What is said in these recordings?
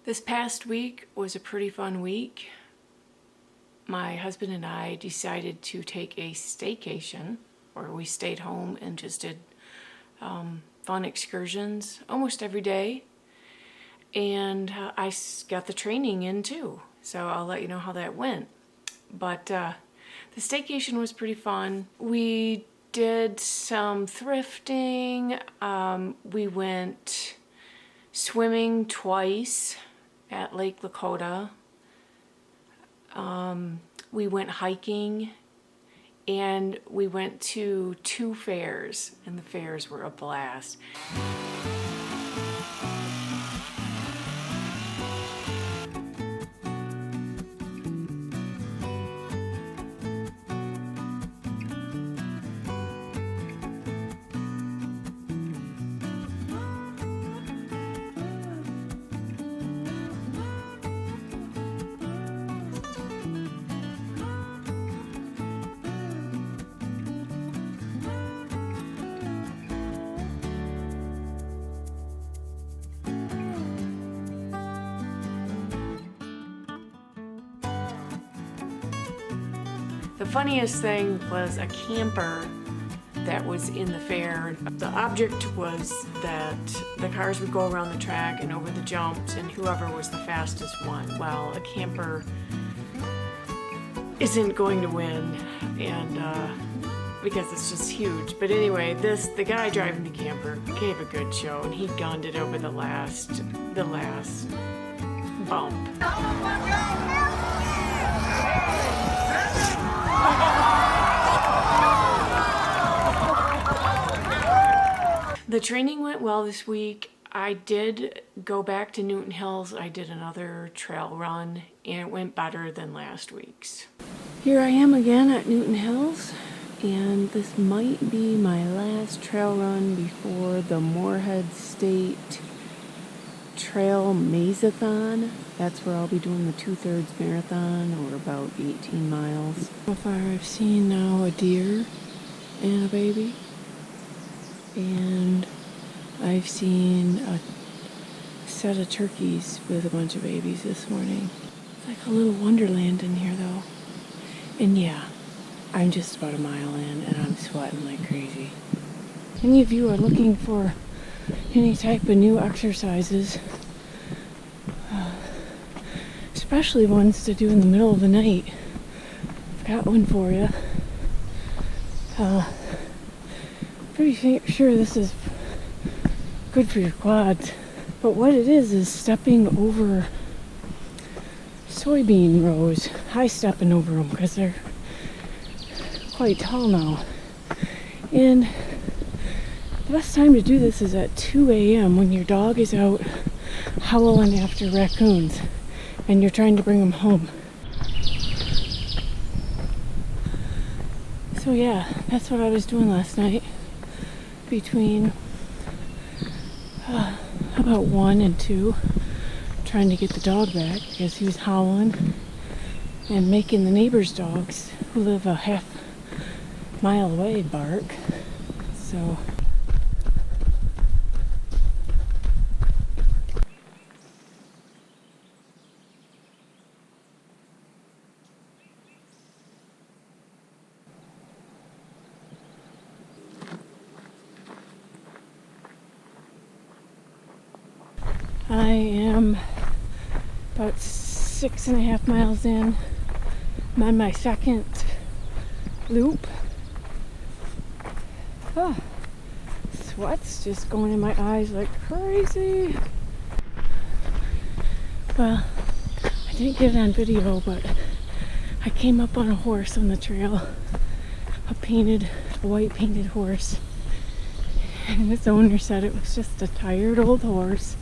This past week was a pretty fun week. My husband and I decided to take a staycation, where we stayed home and just did fun excursions almost every day. And I got the training in too, so I'll let you know how that went. But the staycation was pretty fun. We did some thrifting. We went swimming twice at Lake Lakota. We went hiking, and we went to 2 fairs, and the fairs were a blast. The funniest thing was a camper that was in the fair. The object was that the cars would go around the track and over the jumps, and whoever was the fastest won. Well, a camper isn't going to win, and because it's just huge. But anyway, the guy driving the camper gave a good show, and he gunned it over the last bump. The training went well this week. I did go back to Newton Hills. I did another trail run, and it went better than last week's. Here I am again at Newton Hills, and this might be my last trail run before the Moorhead State Trail Maze-a-thon. That's where I'll be doing the 2/3 marathon, or about 18 miles. So far I've seen now a deer and a baby, and I've seen a set of turkeys with a bunch of babies this morning. It's like a little wonderland in here though. And yeah, I'm just about a mile in and I'm sweating like crazy. Any of you are looking for any type of new exercises, especially ones to do in the middle of the night, I've got one for you. Pretty sure this is good for your quads, but what it is stepping over soybean rows. High stepping over them because they're quite tall now. And the best time to do this is at 2 a.m. when your dog is out howling after raccoons and you're trying to bring them home. So yeah, that's what I was doing last night between about 1 and 2, trying to get the dog back because he was howling and making the neighbors' dogs who live a half mile away bark. So I am about 6.5 miles in. I'm on my second loop. Oh, sweat's just going in my eyes like crazy. Well, I didn't get it on video, but I came up on a horse on the trail, a white painted horse, and its owner said it was just a tired old horse.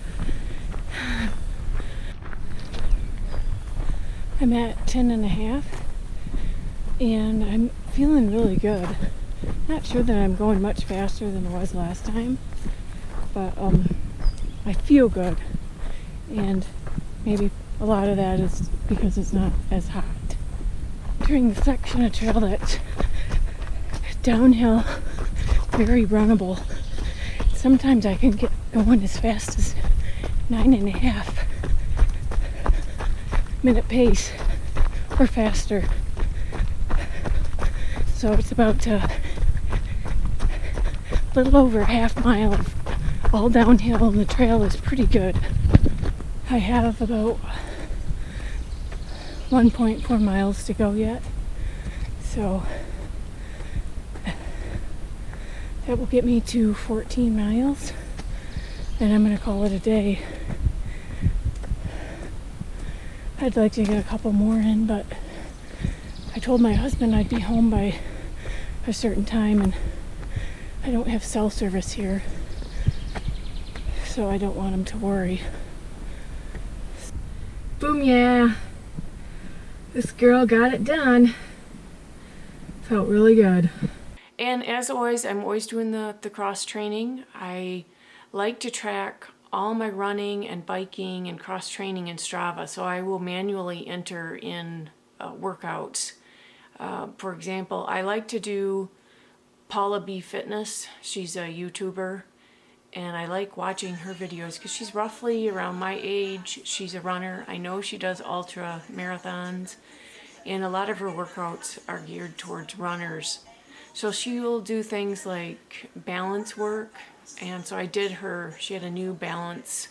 I'm at 10.5 and I'm feeling really good. Not sure that I'm going much faster than I was last time, but I feel good, and maybe a lot of that is because it's not as hot. During the section of trail that's downhill, very runnable, sometimes I can get going as fast as 9.5. minute pace or faster. So it's about a little over a half mile of all downhill, and the trail is pretty good. I have about 1.4 miles to go yet, so that will get me to 14 miles, and I'm going to call it a day. I'd like to get a couple more in, but I told my husband I'd be home by a certain time, and I don't have cell service here, so I don't want him to worry. Boom, yeah. This girl got it done. Felt really good. And as always, I'm always doing the cross training. I like to track all my running and biking and cross training in Strava, so I will manually enter in workouts. For example, I like to do Paula B Fitness. She's a YouTuber, and I like watching her videos because she's roughly around my age. She's a runner. I know she does ultra marathons, and a lot of her workouts are geared towards runners. So she will do things like balance work, and so I did her, she had a new balance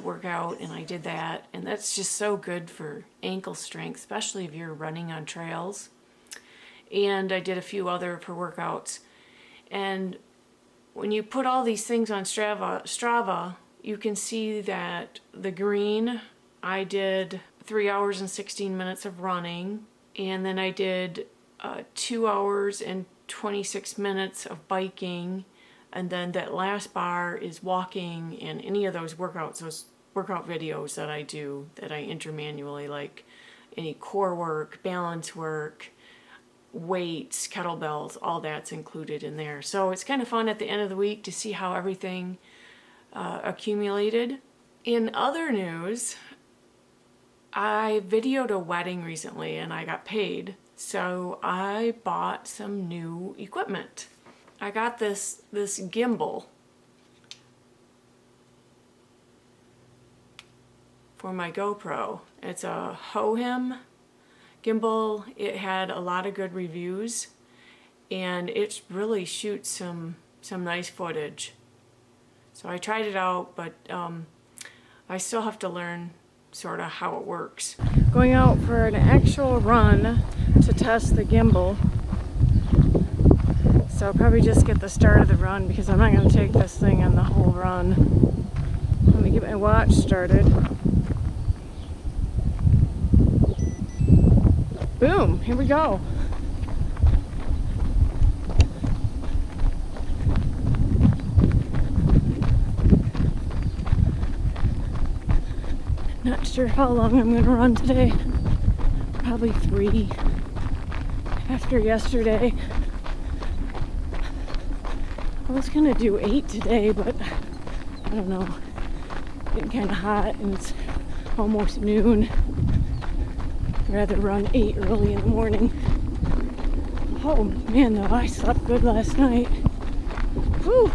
workout, and I did that, and that's just so good for ankle strength, especially if you're running on trails. And I did a few other of her workouts. And when you put all these things on Strava, you can see that the green, I did 3 hours and 16 minutes of running, and then I did 2 hours and 26 minutes of biking, and then that last bar is walking, and any of those workouts, those workout videos that I do, that I enter manually, like any core work, balance work, weights, kettlebells, all that's included in there. So it's kind of fun at the end of the week to see how everything accumulated. In other news, I videoed a wedding recently and I got paid, so I bought some new equipment. I got this gimbal for my GoPro. It's a Hohem gimbal. It had a lot of good reviews, and it really shoots some nice footage. So I tried it out, but I still have to learn sort of how it works. Going out for an actual run to test the gimbal. So I'll probably just get the start of the run because I'm not going to take this thing on the whole run. Let me get my watch started. Boom, here we go. Not sure how long I'm going to run today. Probably 3 after yesterday. I was going to do 8 today, but I don't know. It's getting kind of hot and it's almost noon. I'd rather run 8 early in the morning. Oh man, though, I slept good last night. Whew.